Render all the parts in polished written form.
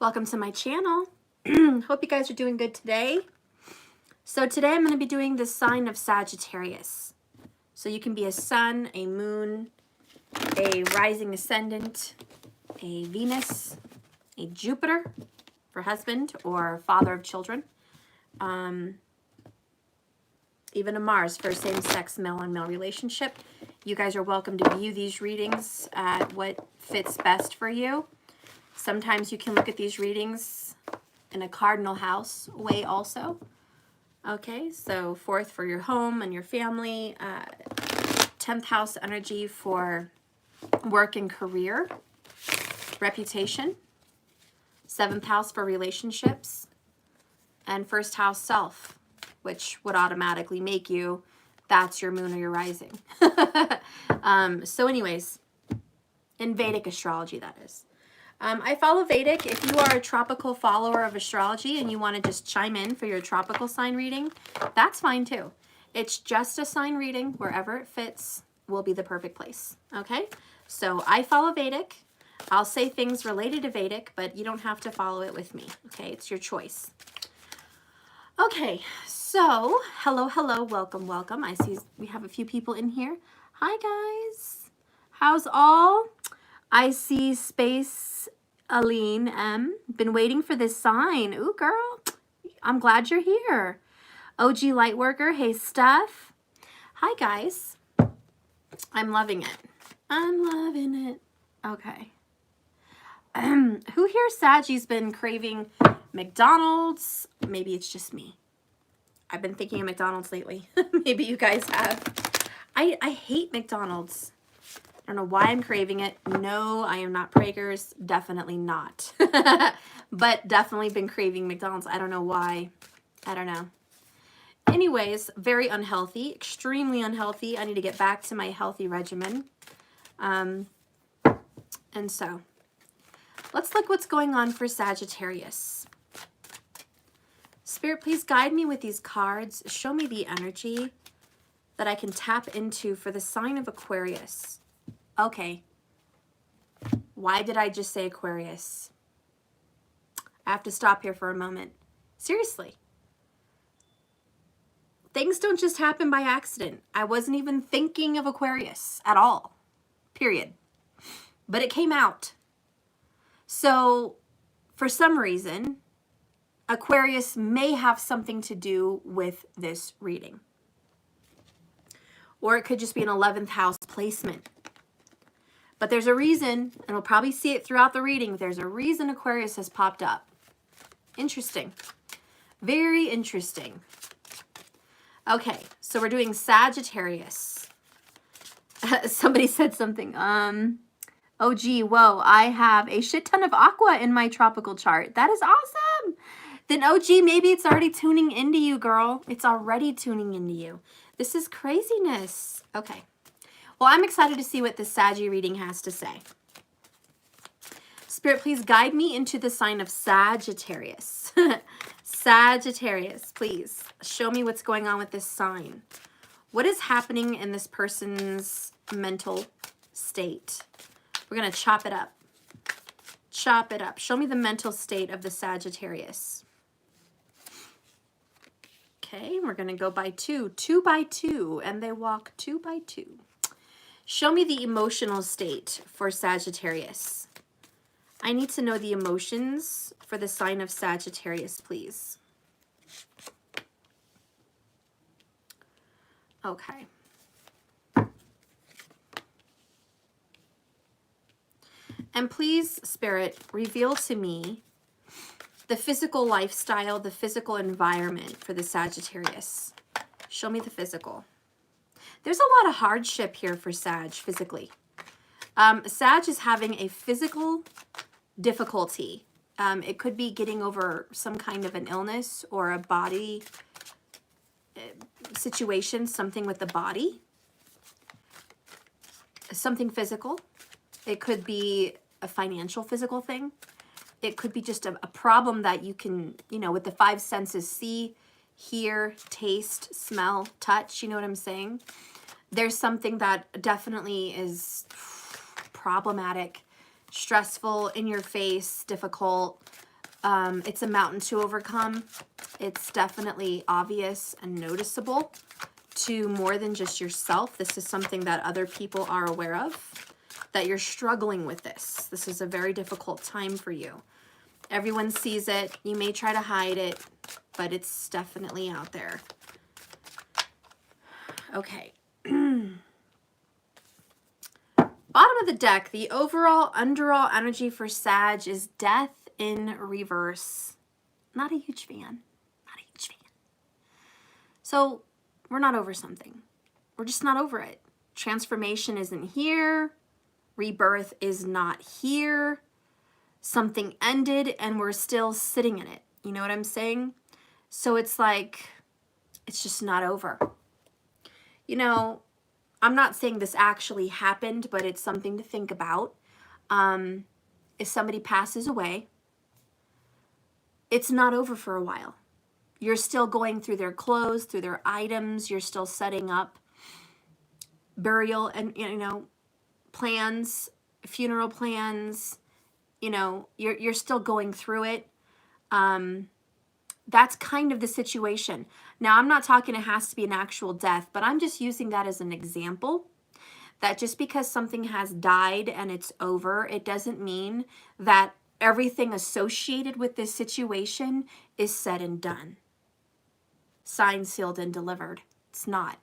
Welcome to my channel. Hope you guys are doing good today. So today I'm going to be doing the sign of Sagittarius. So you can be a sun, a moon, a rising ascendant, a Venus, a Jupiter for husband or father of children, even a Mars for same-sex male-on-male relationship. You guys are welcome to view these readings at what fits best for you. Sometimes you can look at these readings in a cardinal house way also. Okay, so 4th for your home and your family, 10th house energy for work and career, reputation, 7th house for relationships, and 1st house self, which would automatically make you, that's your moon or your rising. So anyways, in Vedic astrology that is. I follow Vedic. If you are a tropical follower of astrology and you want to just chime in for your tropical sign reading, that's fine too. It's just a sign reading. Wherever it fits will be the perfect place. Okay? So I follow Vedic. I'll say things related to Vedic, but you don't have to follow it with me. Okay? It's your choice. Okay. So, hello, welcome, welcome. I see we have a few people in here. Hi, guys. How's all? I see Space Aline M. Been waiting for this sign. Ooh, girl. I'm glad you're here. OG Lightworker. Hey, Steph. Hi, guys. I'm loving it. I'm loving it. Okay. Who here, Saggy's been craving McDonald's? Maybe it's just me. I've been thinking of McDonald's lately. Maybe you guys have. I hate McDonald's. I don't know why I'm craving it. No, I am not Prager's. Definitely not. But definitely been craving McDonald's. I don't know why. I don't know. Anyways, very unhealthy. Extremely unhealthy. I need to get back to my healthy regimen. And so, let's look what's going on for Sagittarius. Spirit, please guide me with these cards. Show me the energy that I can tap into for the sign of Aquarius. Okay, why did I just say Aquarius? I have to stop here for a moment. Seriously. Things don't just happen by accident. I wasn't even thinking of Aquarius at all, period. But it came out. So, for some reason, Aquarius may have something to do with this reading. Or it could just be an 11th house placement. But there's a reason, and we'll probably see it throughout the reading, there's a reason Aquarius has popped up. Interesting. Very interesting. Okay, so we're doing Sagittarius. Somebody said something. Oh, gee, whoa, I have a shit ton of aqua in my tropical chart. That is awesome. Then, oh, gee, maybe it's already tuning into you, girl. It's already tuning into you. This is craziness. Okay. Well, I'm excited to see what this Saggy reading has to say. Spirit, please guide me into the sign of Sagittarius. Sagittarius, please show me what's going on with this sign. What is happening in this person's mental state? We're going to chop it up. Chop it up. Show me the mental state of the Sagittarius. Okay, we're going to go by 2 by 2, and they walk 2 by 2. Show me the emotional state for Sagittarius. I need to know the emotions for the sign of Sagittarius, please. Okay. And please, Spirit, reveal to me the physical lifestyle, the physical environment for the Sagittarius. Show me the physical. There's a lot of hardship here for Sag physically. Sag is having a physical difficulty. It could be getting over some kind of an illness or a body situation, something with the body, something physical. It could be a financial physical thing. It could be just a problem that you can, you know, with the 5 senses, see, hear, taste, smell, touch, you know what I'm saying? There's something that definitely is problematic, stressful, in your face, difficult, It's a mountain to overcome. It's definitely obvious and noticeable to more than just yourself. This is something that other people are aware of, that you're struggling with this. This is a very difficult time for you. Everyone sees it. You may try to hide it, but it's definitely out there. Okay. Bottom of the deck, the overall underall energy for Sag is death in reverse. Not a huge fan. Not a huge fan. So we're not over something. We're just not over it. Transformation isn't here. Rebirth is not here. Something ended and we're still sitting in it. You know what I'm saying? So it's like, it's just not over. You know, I'm not saying this actually happened, but it's something to think about. If somebody passes away, it's not over for a while. You're still going through their clothes, through their items. You're still setting up burial and, you know, plans, funeral plans. You know, you're still going through it. That's kind of the situation. Now, I'm not talking it has to be an actual death, but I'm just using that as an example, that just because something has died and it's over, it doesn't mean that everything associated with this situation is said and done. Signed, sealed, and delivered. It's not.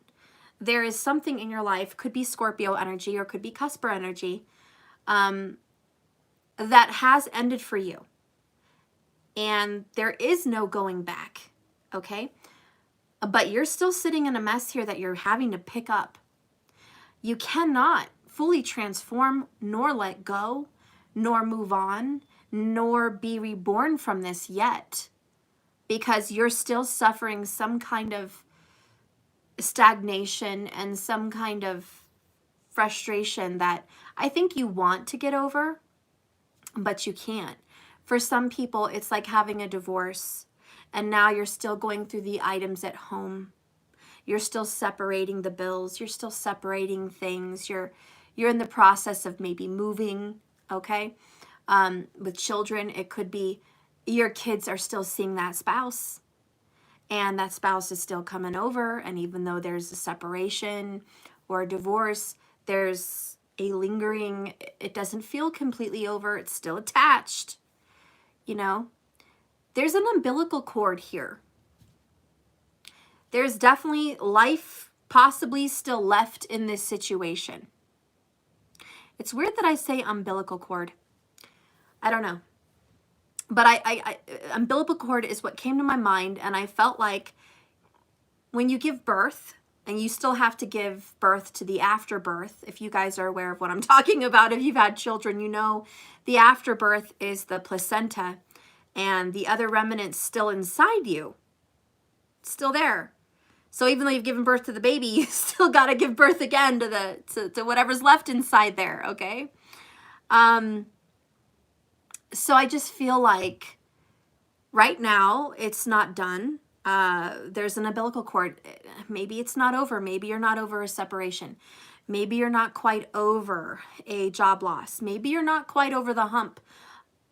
There is something in your life, could be Scorpio energy or could be Cusper energy, that has ended for you. And there is no going back, okay? But you're still sitting in a mess here that you're having to pick up. You cannot fully transform, nor let go, nor move on, nor be reborn from this yet, because you're still suffering some kind of stagnation and some kind of frustration that I think you want to get over, but you can't. For some people, it's like having a divorce, and now you're still going through the items at home. You're still separating the bills. You're still separating things. You're in the process of maybe moving, okay? With children, it could be your kids are still seeing that spouse, and that spouse is still coming over, and even though there's a separation or a divorce, there's a lingering, it doesn't feel completely over. It's still attached. You know, there's an umbilical cord here. There's definitely life possibly still left in this situation. It's weird that I say umbilical cord. I don't know. But I umbilical cord is what came to my mind, and I felt like when you give birth, and you still have to give birth to the afterbirth, if you guys are aware of what I'm talking about, if you've had children, you know the afterbirth is the placenta, and the other remnant's still inside you. It's still there. So even though you've given birth to the baby, you still got to give birth again to whatever's left inside there, okay? So I just feel like right now it's not done. There's an umbilical cord. Maybe it's not over. Maybe you're not over a separation. Maybe you're not quite over a job loss. Maybe you're not quite over the hump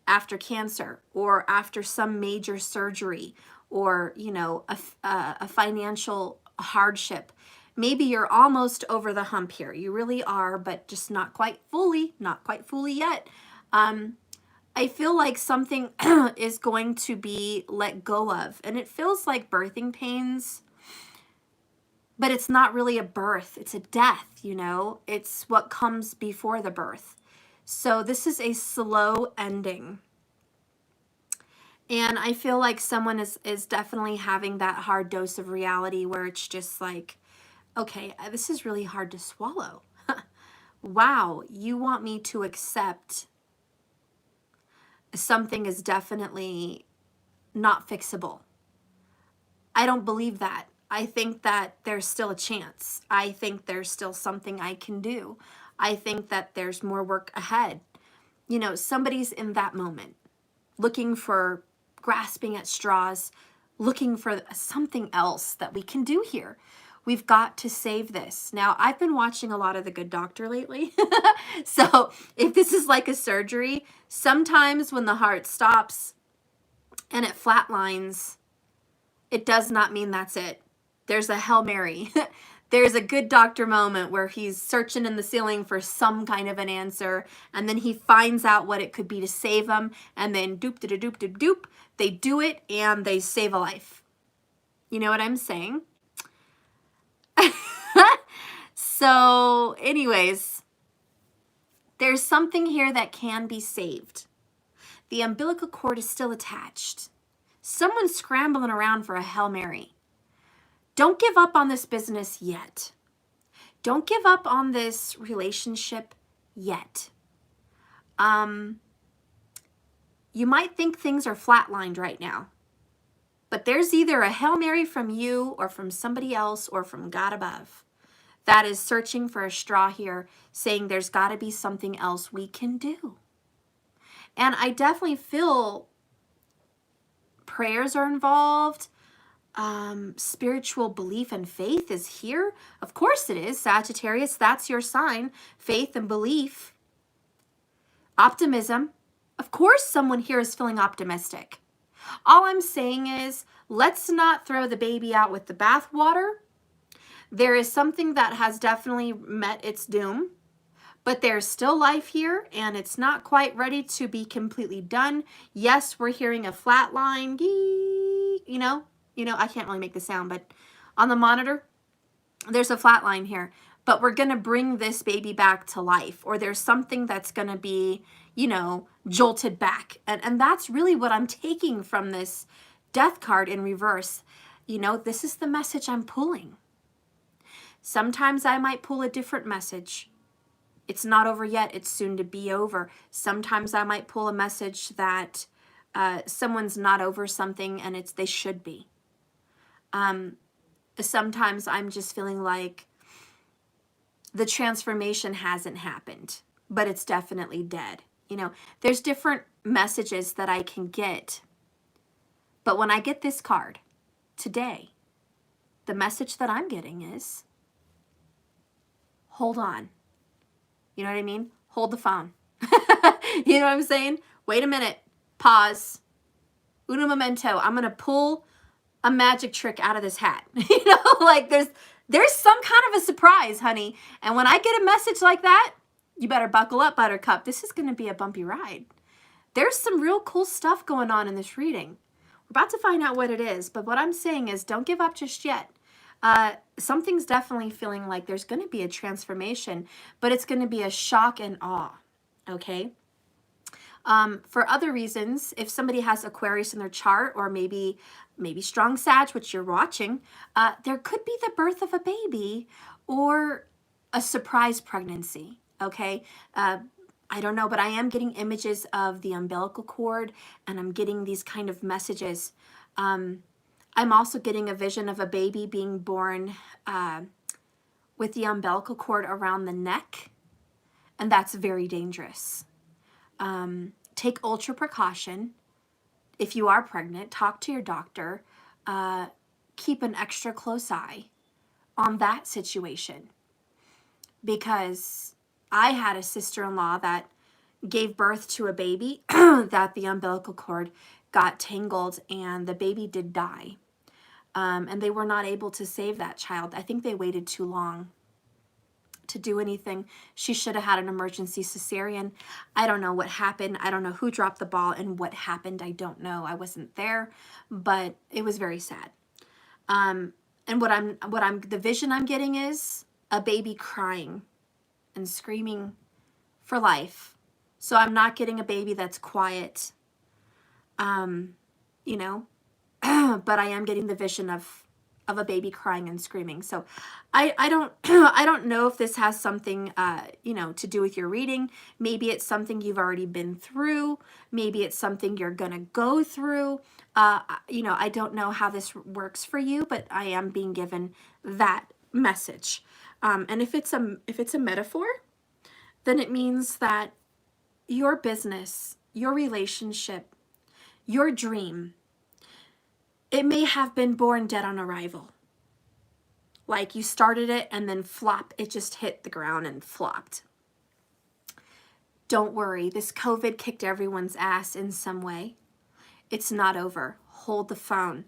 after cancer or after some major surgery or, you know, a financial hardship. Maybe you're almost over the hump here. You really are, but just not quite fully yet. I feel like something is going to be let go of, and it feels like birthing pains, but it's not really a birth. It's a death, you know? It's what comes before the birth. So this is a slow ending. And I feel like someone is definitely having that hard dose of reality where it's just like, okay, this is really hard to swallow. Wow, you want me to accept something is definitely not fixable. I don't believe that. I think that there's still a chance. I think there's still something I can do. I think that there's more work ahead. You know, somebody's in that moment looking for, grasping at straws, looking for something else that we can do here. We've got to save this. Now, I've been watching a lot of The Good Doctor lately. So if this is like a surgery, sometimes when the heart stops, and it flatlines, it does not mean that's it. There's a Hail Mary. There's a good doctor moment where he's searching in the ceiling for some kind of an answer, and then he finds out what it could be to save him, and then doop, doop, doop, doop, doop, they do it, and they save a life. You know what I'm saying? So, anyways, there's something here that can be saved. The umbilical cord is still attached. Someone's scrambling around for a Hail Mary. Don't give up on this business yet. Don't give up on this relationship yet. You might think things are flatlined right now, but there's either a Hail Mary from you or from somebody else or from God above that is searching for a straw here, saying there's got to be something else we can do. And I definitely feel prayers are involved. Spiritual belief and faith is here. Of course it is, Sagittarius. That's your sign. Faith and belief. Optimism. Of course someone here is feeling optimistic. All I'm saying is, let's not throw the baby out with the bathwater. There is something that has definitely met its doom, but there's still life here, and it's not quite ready to be completely done. Yes, we're hearing a flat line, you know, I can't really make the sound, but on the monitor, there's a flat line here. But we're going to bring this baby back to life, or there's something that's going to be, you know, jolted back. And that's really what I'm taking from this death card in reverse. You know, this is the message I'm pulling. Sometimes I might pull a different message. It's not over yet. It's soon to be over. Sometimes I might pull a message that someone's not over something and they should be. Sometimes I'm just feeling like the transformation hasn't happened, but it's definitely dead. You know, there's different messages that I can get. But when I get this card today, the message that I'm getting is, hold on. You know what I mean? Hold the phone. You know what I'm saying? Wait a minute. Pause. Uno momento. I'm going to pull a magic trick out of this hat. You know, like there's some kind of a surprise, honey. And when I get a message like that, you better buckle up, Buttercup. This is going to be a bumpy ride. There's some real cool stuff going on in this reading. We're about to find out what it is, but what I'm saying is don't give up just yet. Something's definitely feeling like there's going to be a transformation, but it's going to be a shock and awe, okay? For other reasons, if somebody has Aquarius in their chart, or maybe strong Sag, which you're watching, there could be the birth of a baby or a surprise pregnancy, okay? I don't know, but I am getting images of the umbilical cord, and I'm getting these kind of messages. I'm also getting a vision of a baby being born with the umbilical cord around the neck, and that's very dangerous. Take ultra precaution. If you are pregnant, talk to your doctor. Keep an extra close eye on that situation, because I had a sister-in-law that gave birth to a baby that the umbilical cord got tangled, and the baby did die. And they were not able to save that child. I think they waited too long to do anything. She should have had an emergency cesarean. I don't know what happened. I don't know who dropped the ball and what happened. I don't know. I wasn't there, but it was very sad. And the vision I'm getting is a baby crying and screaming for life. So I'm not getting a baby that's quiet, you know, but I am getting the vision of a baby crying and screaming. So I don't I don't know if this has something you know, to do with your reading. Maybe it's something you've already been through. Maybe it's something you're gonna go through. You know, I don't know how this works for you, but I am being given that message. And if it's a metaphor, then it means that your business, your relationship, your dream, it may have been born dead on arrival. Like you started it and then flop, it just hit the ground and flopped. Don't worry, this COVID kicked everyone's ass in some way. It's not over. Hold the phone.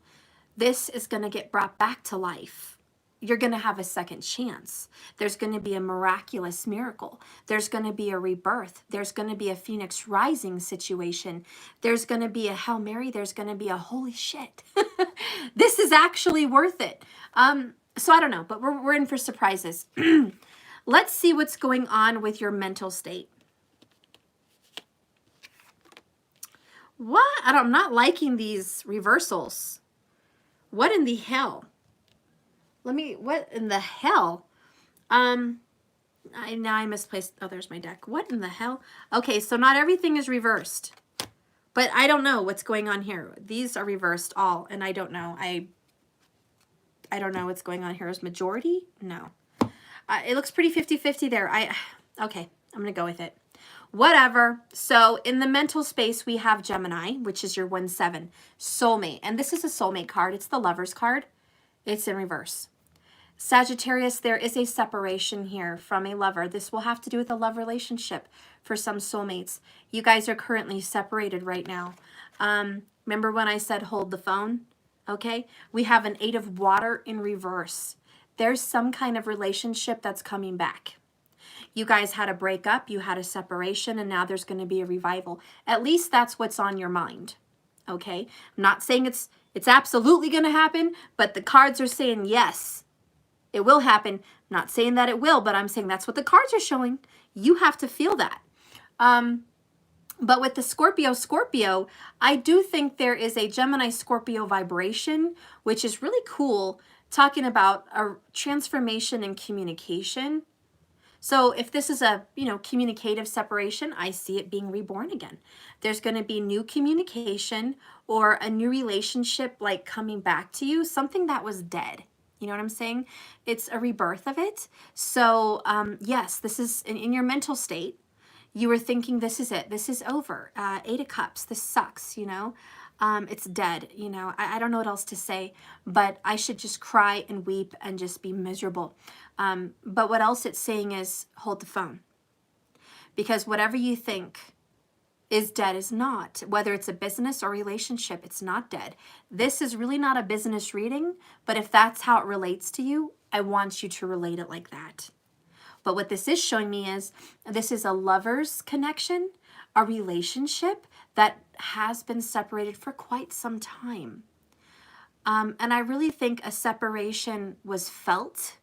This is going to get brought back to life. You're going to have a second chance. There's going to be a miraculous miracle. There's going to be a rebirth. There's going to be a phoenix rising situation. There's going to be a Hail Mary. There's going to be a holy shit. This is actually worth it. So I don't know, but we're in for surprises. Let's see what's going on with your mental state. What? I'm not liking these reversals. What in the hell? What in the hell? Now I misplaced, oh, there's my deck. What in the hell? Okay, so not everything is reversed. But I don't know what's going on here. These are reversed all, and I don't know. I don't know what's going on here. Is majority? No. It looks pretty 50-50 there. Okay, I'm going to go with it. Whatever. So in the mental space, we have Gemini, which is your 1-7, soulmate. And this is a soulmate card. It's the Lover's card. It's in reverse. Sagittarius, there is a separation here from a lover. This will have to do with a love relationship for some soulmates. You guys are currently separated right now. Remember when I said hold the phone? Okay. We have an 8 of water in reverse. There's some kind of relationship that's coming back. You guys had a breakup, you had a separation, and now there's going to be a revival. At least that's what's on your mind. Okay. I'm not saying it's absolutely going to happen, but the cards are saying yes. It will happen. I'm not saying that it will, but I'm saying that's what the cards are showing. You have to feel that. But with the Scorpio, I do think there is a Gemini-Scorpio vibration, which is really cool, talking about a transformation in communication. So if this is a, communicative separation, I see it being reborn again. There's going to be new communication or a new relationship like coming back to you, something that was dead. You know what I'm saying? It's a rebirth of it. So yes, this is in your mental state. You were thinking, this is it. This is over. 8 of Cups. This sucks, It's dead, I don't know what else to say, but I should just cry and weep and just be miserable. But what else it's saying is hold the phone. Because whatever you think is dead is not. Whether it's a business or relationship, it's not dead. This is really not a business reading, but if that's how it relates to you, I want you to relate it like that. But what this is showing me is this is a lover's connection, a relationship that has been separated for quite some time. And I really think a separation was felt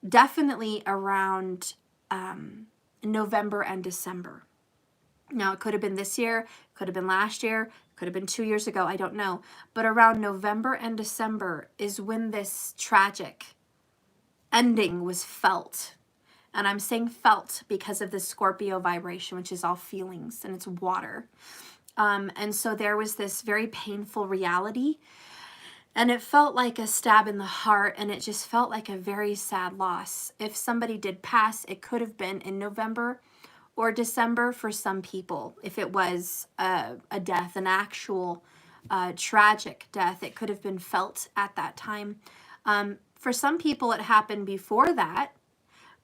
definitely around November and December. Now, it could have been this year, could have been last year, could have been 2 years ago, I don't know. But around November and December is when this tragic ending was felt. And I'm saying felt because of the Scorpio vibration, which is all feelings, and it's water. And so there was this very painful reality, and it felt like a stab in the heart, and it just felt like a very sad loss. If somebody did pass, it could have been in November or December for some people. If it was a death, an actual tragic death, it could have been felt at that time. For some people, it happened before that,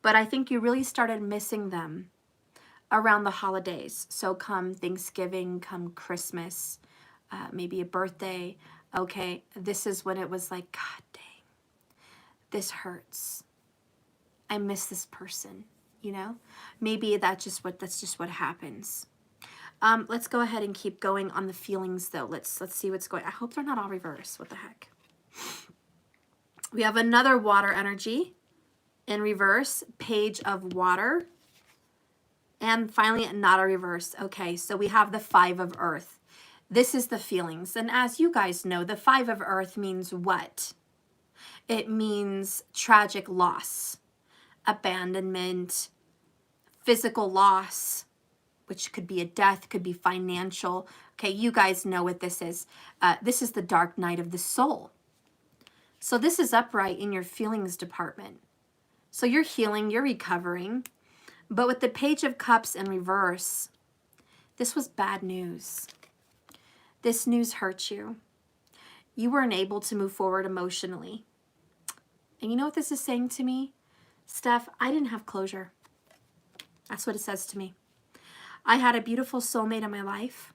but I think you really started missing them around the holidays. So come Thanksgiving, come Christmas, maybe a birthday. Okay, this is when it was like, God dang, this hurts. I miss this person, Maybe that's just what happens. Let's go ahead and keep going on the feelings though. Let's see what's going. I hope they're not all reversed. What the heck? We have another water energy in reverse, Page of Water. And finally, not a reverse. Okay, so we have the 5 of Earth. This is the feelings. And as you guys know, the 5 of Earth means what? It means tragic loss, abandonment, physical loss, which could be a death, could be financial. Okay, you guys know what this is. This is the dark night of the soul. So this is upright in your feelings department. So you're healing, you're recovering. But with the Page of Cups in reverse, this was bad news. This news hurt you. You weren't able to move forward emotionally. And you know what this is saying to me? Steph, I didn't have closure. That's what it says to me. I had a beautiful soulmate in my life.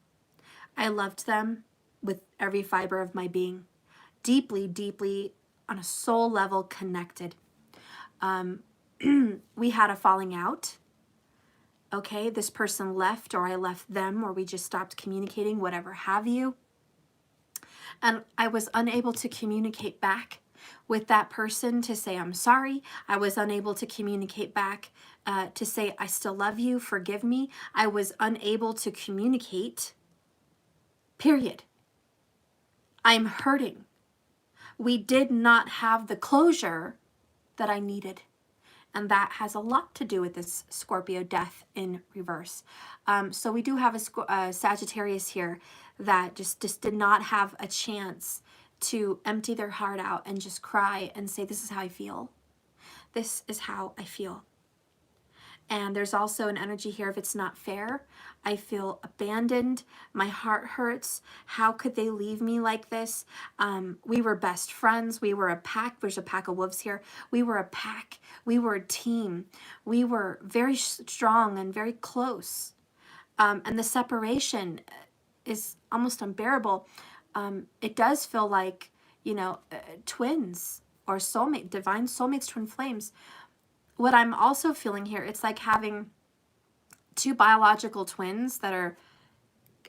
I loved them with every fiber of my being. Deeply, deeply, on a soul level, connected. We had a falling out. Okay, this person left, or I left them, or we just stopped communicating, whatever have you. And I was unable to communicate back with that person to say, I'm sorry. I was unable to communicate back to say, I still love you, forgive me. I was unable to communicate, period. I'm hurting. We did not have the closure that I needed. And that has a lot to do with this Scorpio death in reverse. So we do have a Sagittarius here that just did not have a chance to empty their heart out and just cry and say, this is how I feel. This is how I feel. And there's also an energy here if it's not fair. I feel abandoned. My heart hurts. How could they leave me like this? We were best friends. We were a pack. There's a pack of wolves here. We were a pack. We were a team. We were very strong and very close. And the separation is almost unbearable. It does feel like, twins or soulmate, divine soulmates, twin flames. What I'm also feeling here, it's like having two biological twins that are,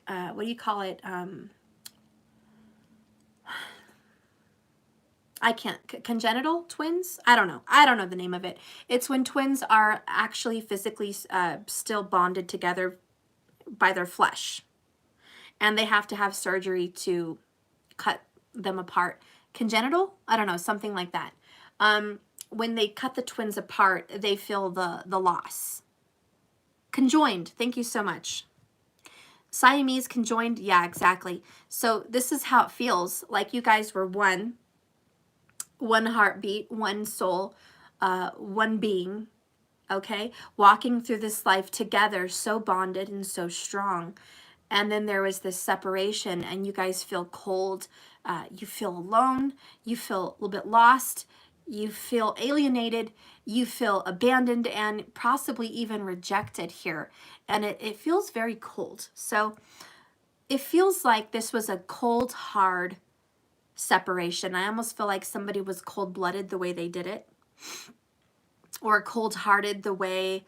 what do you call it? I can't, congenital twins? I don't know. I don't know the name of it. It's when twins are actually physically still bonded together by their flesh. And they have to have surgery to cut them apart. Congenital? I don't know, something like that. When they cut the twins apart, they feel the loss. Conjoined, thank you so much. Siamese, conjoined, yeah, exactly. So this is how it feels, like you guys were one heartbeat, one soul, one being, okay? Walking through this life together, so bonded and so strong. And then there was this separation and you guys feel cold. You feel alone. You feel a little bit lost. You feel alienated, you feel abandoned, and possibly even rejected here. And it feels very cold. So it feels like this was a cold, hard separation. I almost feel like somebody was cold-blooded the way they did it. Or cold-hearted the way,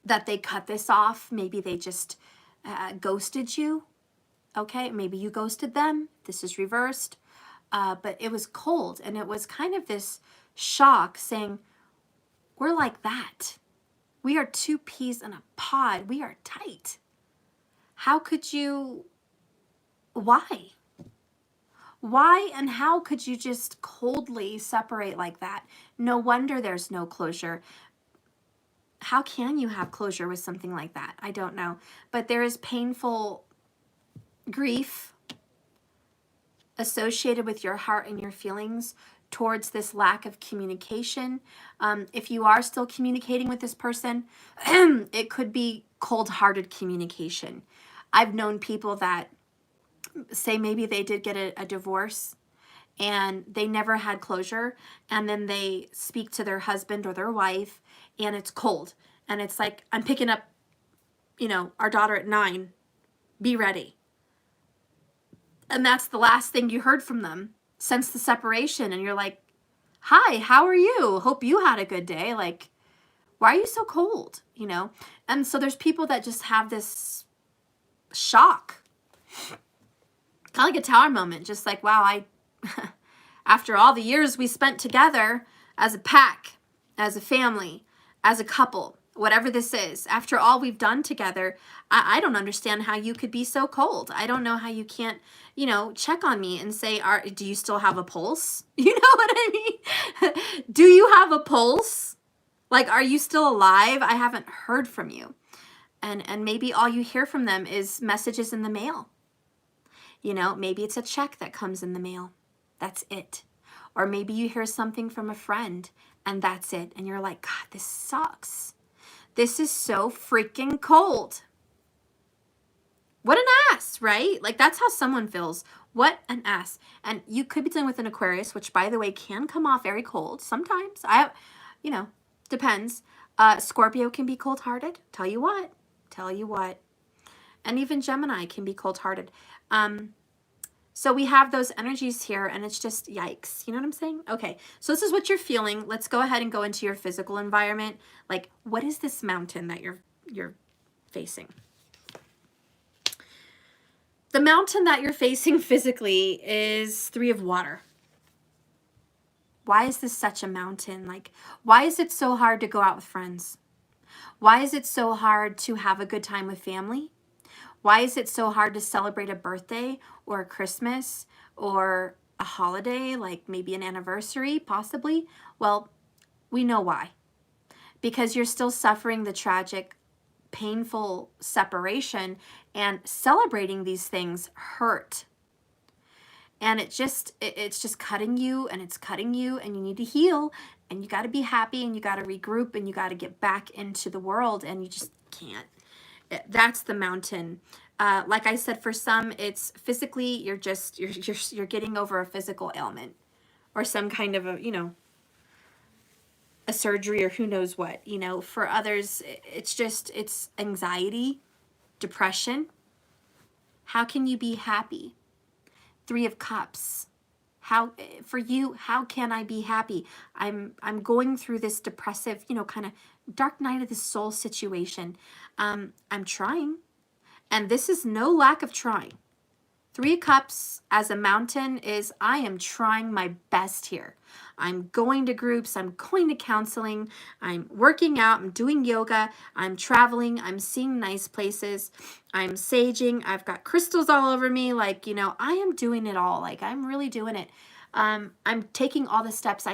that they cut this off. Maybe they just ghosted you. Okay, maybe you ghosted them. This is reversed. But it was cold, and it was kind of this shock saying, we're like that. We are two peas in a pod. We are tight. How could you, why? Why and how could you just coldly separate like that? No wonder there's no closure. How can you have closure with something like that? I don't know. But there is painful grief associated with your heart and your feelings towards this lack of communication. If you are still communicating with this person, it could be cold-hearted communication. I've known people that say maybe they did get a divorce and they never had closure, and then they speak to their husband or their wife and it's cold. And it's like, I'm picking up, our daughter at 9, be ready. And that's the last thing you heard from them since the separation. And you're like, hi, how are you? Hope you had a good day. Like, why are you so cold? And so there's people that just have this shock. Kind of like a tower moment. Just like, wow, after all the years we spent together as a pack, as a family, as a couple, whatever this is, after all we've done together, I don't understand how you could be so cold. I don't know how you can't, check on me and say, do you still have a pulse? You know what I mean? Do you have a pulse? Like, are you still alive? I haven't heard from you. And maybe all you hear from them is messages in the mail. Maybe it's a check that comes in the mail. That's it. Or maybe you hear something from a friend and that's it. And you're like, God, this sucks. This is so freaking cold. What an ass, right? Like, that's how someone feels. What an ass. And you could be dealing with an Aquarius, which, by the way, can come off very cold. Sometimes. Depends. Scorpio can be cold-hearted. Tell you what. And even Gemini can be cold-hearted. So we have those energies here, and it's just yikes. You know what I'm saying? Okay, so this is what you're feeling. Let's go ahead and go into your physical environment. Like, what is this mountain that you're facing? The mountain that you're facing physically is 3 of water. Why is this such a mountain? Like, why is it so hard to go out with friends? Why is it so hard to have a good time with family? Why is it so hard to celebrate a birthday or a Christmas or a holiday, like maybe an anniversary, possibly? Well, we know why. Because you're still suffering the tragic, painful separation, and celebrating these things hurt. And it's just cutting you, and it's cutting you, and you need to heal, and you got to be happy, and you got to regroup, and you got to get back into the world, and you just can't. That's the mountain. Like I said, for some, it's physically, you're getting over a physical ailment or some kind of a surgery or who knows what, For others, it's anxiety, depression. How can you be happy? 3 of Cups. For you, how can I be happy? I'm going through this depressive, kind of dark night of the soul situation. I'm trying, and this is no lack of trying. 3 of Cups as a mountain is, I am trying my best here. I'm going to groups, I'm going to counseling, I'm working out, I'm doing yoga, I'm traveling, I'm seeing nice places, I'm saging, I've got crystals all over me, like, I am doing it all. Like, I'm really doing it. I'm taking all the steps I